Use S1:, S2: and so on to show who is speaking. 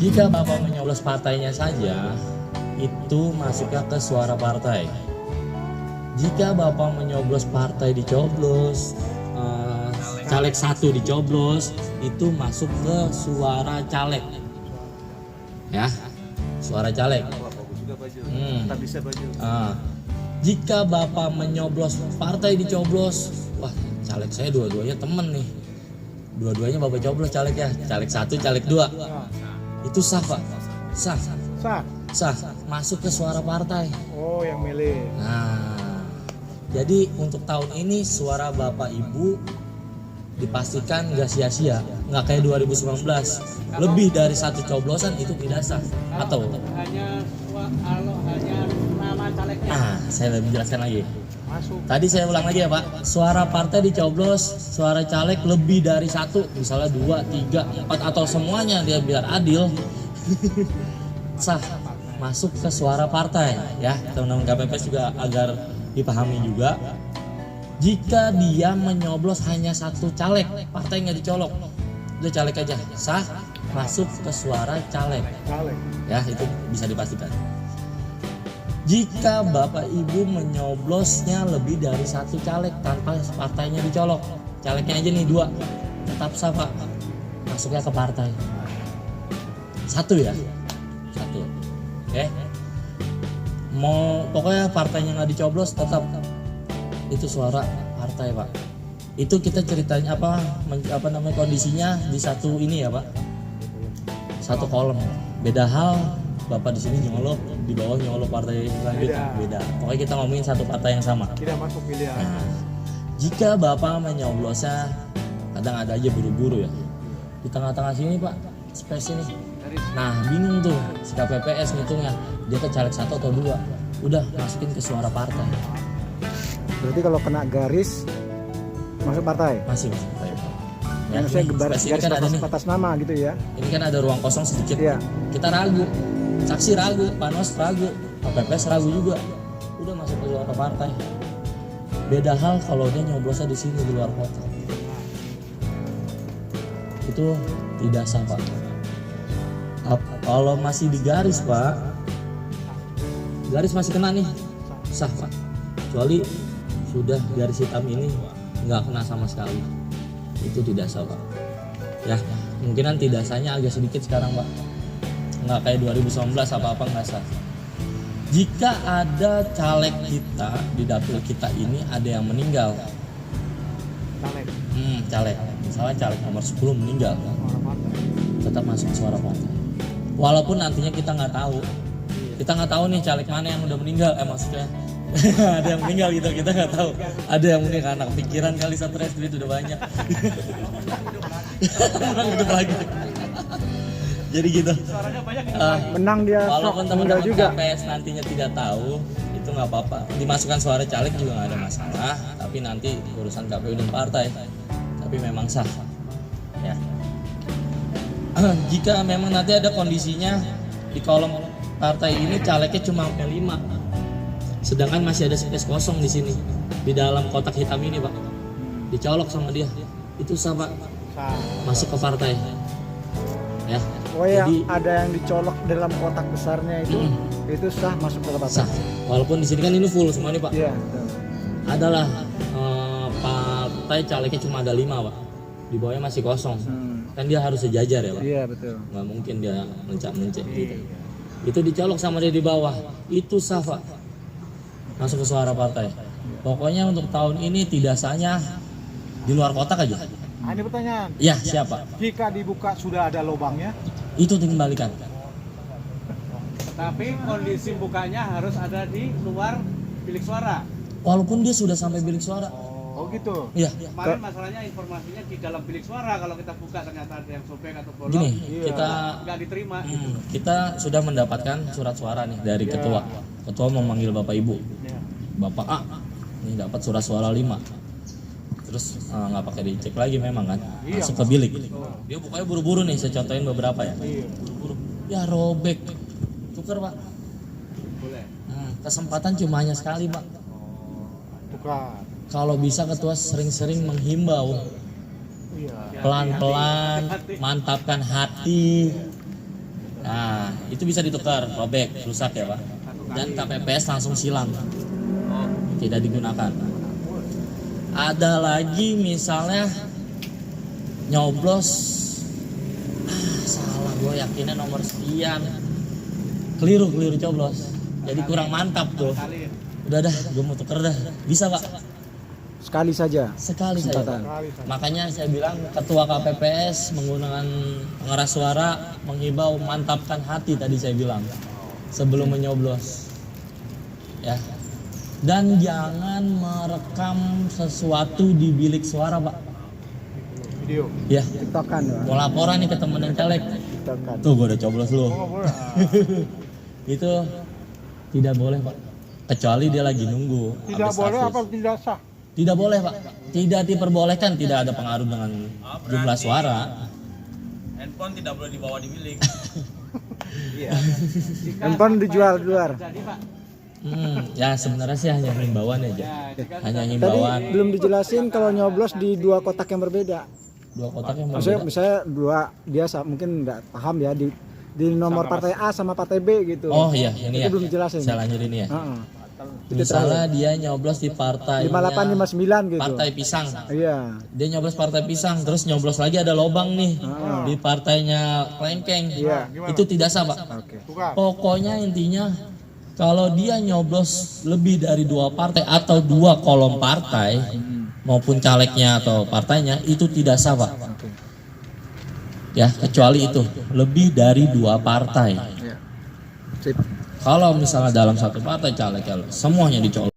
S1: Jika Bapak menyoblos partainya saja, itu masuknya ke suara partai. Jika Bapak menyoblos partai dicoblos, caleg satu dicoblos, itu masuk ke suara caleg. Ya, suara caleg. Jika Bapak menyoblos partai dicoblos, wah caleg saya dua-duanya temen nih, dua-duanya Bapak coblos caleg ya, caleg satu, caleg dua, itu sah Pak, sah, masuk ke suara partai.
S2: Oh, yang milih.
S1: Nah, jadi untuk tahun ini suara Bapak Ibu dipastikan nggak sia-sia, nggak kayak 2019, lebih dari satu coblosan itu tidak sah. Atau
S3: hanya nama calegnya.
S1: Nah, saya lebih jelaskan lagi.
S2: Masuk.
S1: Tadi saya ulang lagi ya Pak, suara partai dicoblos, suara caleg lebih dari satu, misalnya 2, 3, 4 atau semuanya, dia biar adil, sah masuk ke suara partai ya, teman-teman KPPS juga agar dipahami juga. Jika dia menyoblos hanya satu caleg, partai nggak dicolok, udah caleg aja, sah masuk ke suara caleg. Ya, itu bisa dipastikan. Jika Bapak Ibu menyoblosnya lebih dari satu caleg tanpa partainya dicolok, calegnya aja nih 2, tetap sah Pak, masuknya ke partai. Satu ya, satu. Oke. Mau pokoknya partainya nggak dicoblos tetap itu suara partai Pak. Itu kita ceritanya apa namanya kondisinya di satu ini ya Pak, satu kolom. Beda hal Bapak di sini nyolok, di bawah nyolok partai lanjut, beda. Pokoknya kita ngomongin satu partai yang sama.
S2: Tidak masuk pilihan.
S1: Nah, jika Bapak menyoblosnya, kadang ada aja buru-buru ya, di tengah-tengah sini Pak, space ini. Nah bingung tuh si KPPS ngitungnya, dia ke caleg 1 atau 2, udah masukin ke suara partai.
S2: Berarti kalau kena garis masuk partai.
S1: Masih partai.
S2: Ya, saya garis
S1: kan ada nih,
S2: atas nama gitu ya.
S1: ini kan ada ruang kosong sedikit.
S2: Iya.
S1: Kita ragu, saksi ragu, panos ragu, KPPS ragu juga, udah masuk ke suara partai. Beda hal kalau dia nyoblosnya di sini di luar kota, itu tidak sah Pak. Kalau masih di garis Pak, garis masih kena nih, sah Pak. Kecuali sudah garis hitam ini nggak kena sama sekali, itu tidak sah Pak. Ya, kemungkinan tidak sahnya agak sedikit sekarang Pak, nggak kayak 2019 apa-apa nggak sah. Jika ada caleg kita di dapil kita ini ada yang meninggal, caleg, misalnya caleg nomor 10 meninggal, tetap masuk suara partai. Walaupun nantinya kita nggak tahu nih caleg mana yang udah meninggal, maksudnya ada yang meninggal gitu, kita nggak tahu. Ada yang meninggal karena kepikiran kali, stres, duit udah banyak. Orang hidup lagi. Jadi gitu.
S2: Menang dia.
S1: Walaupun teman-teman KPS nantinya tidak tahu, itu nggak apa-apa. Dimasukkan suara caleg juga nggak ada masalah. Tapi nanti urusan KPU dan partai. Tapi memang sah. Ya. Jika memang nanti ada kondisinya di kolom partai ini calegnya cuma sampai 5, sedangkan masih ada space kosong di sini di dalam kotak hitam ini Pak, dicolok sama dia, itu sah Pak, masuk ke partai. Ya.
S2: Oh ya, jadi ada yang dicolok dalam kotak besarnya itu sah masuk ke partai.
S1: Sah. Walaupun di sini kan ini full semua nih Pak.
S2: Iya.
S1: Adalah partai calegnya cuma ada 5 Pak, di bawahnya masih kosong. Kan dia harus sejajar ya Pak.
S2: Iya betul.
S1: Nggak mungkin dia mencak-mencak gitu. Itu dicolok sama dia di bawah, itu sah Pak, masuk ke suara partai. Pokoknya untuk tahun ini tidak sahnya di luar kotak aja.
S2: Ini pertanyaan.
S1: Ya siapa?
S2: Jika dibuka sudah ada lubangnya,
S1: itu dikembalikan.
S3: Tapi kondisi bukanya harus ada di luar bilik suara.
S1: Walaupun dia sudah sampai bilik suara.
S2: Oh gitu.
S1: Iya.
S3: Kemarin masalahnya informasinya di dalam bilik suara, kalau kita buka ternyata ada yang sobek atau bolong.
S1: Gini,
S2: Iya.
S1: kita
S3: nggak diterima.
S1: Kita sudah mendapatkan surat suara nih dari ketua. Ketua memanggil Bapak Ibu. Bapak A, ini dapat surat suara 5. Terus nggak pakai dicek lagi memang kan, masuk ke bilik. Dia bukanya buru-buru nih, saya contohin beberapa ya. Buru-buru. Ya robek, tuker Pak.
S3: Boleh.
S1: Kesempatan cuma hanya sekali Pak.
S2: Tukar.
S1: Kalau bisa ketua sering-sering menghimbau, pelan-pelan, mantapkan hati. Nah, itu bisa ditukar, robek, rusak ya Pak. Dan KPPS langsung silang, tidak digunakan. Ada lagi misalnya nyoblos, salah, gue yakinnya nomor sekian, keliru coblos, jadi kurang mantap tuh.
S3: Kali.
S1: Udah dah, gue mau tuker dah, bisa Pak,
S2: Sekali saja.
S1: sekali saja Pak. Makanya saya bilang ketua KPPS menggunakan pengeras suara menghimbau mantapkan hati tadi saya bilang sebelum menyoblos, ya. Dan jangan merekam sesuatu di bilik suara Pak.
S3: Video.
S1: Ya,
S2: Tiktokan, Pak.
S1: mau laporan nih ke temen yang caleg.
S2: Tiktokan.
S1: Tuh gue udah coblos lu. Itu tidak boleh Pak. Kecuali dia lagi nunggu.
S4: Tidak boleh apa tidak sah?
S1: Tidak boleh Pak. Tidak diperbolehkan, tidak ada pengaruh dengan jumlah suara.
S5: Handphone tidak boleh dibawa di bilik.
S3: Iya.
S2: Handphone dijual di luar.
S3: Jadi Pak.
S1: Ya sebenarnya sih hanya himbauan aja.
S3: Ya, jika
S1: Hanya
S2: Tadi
S1: himbauan.
S2: belum dijelasin kalau nyoblos di dua kotak yang berbeda.
S1: Dua kotak yang
S2: Maksudnya
S1: berbeda.
S2: misalnya dua, dia mungkin nggak paham ya di nomor partai A sama partai B gitu.
S1: Oh iya, ini
S2: Itu
S1: ya.
S2: belum dijelasin.
S1: Saya lanjut ini ya.
S2: Heeh.
S1: Misalnya dia nyoblos di partai
S2: 5859 gitu.
S1: Partai Pisang.
S2: Iya.
S1: Dia nyoblos partai Pisang, terus nyoblos lagi ada lobang nih di partainya Klengkeng.
S2: Iya.
S1: Itu tidak sah Pak.
S2: Oke.
S4: Bukan.
S1: Pokoknya intinya kalau dia nyoblos lebih dari dua partai atau dua kolom partai maupun calegnya atau partainya itu tidak sah Pak. Ya, kecuali itu lebih dari dua partai.
S2: Iya. Sip.
S1: Kalau misalnya dalam satu partai caleg semuanya dicolok.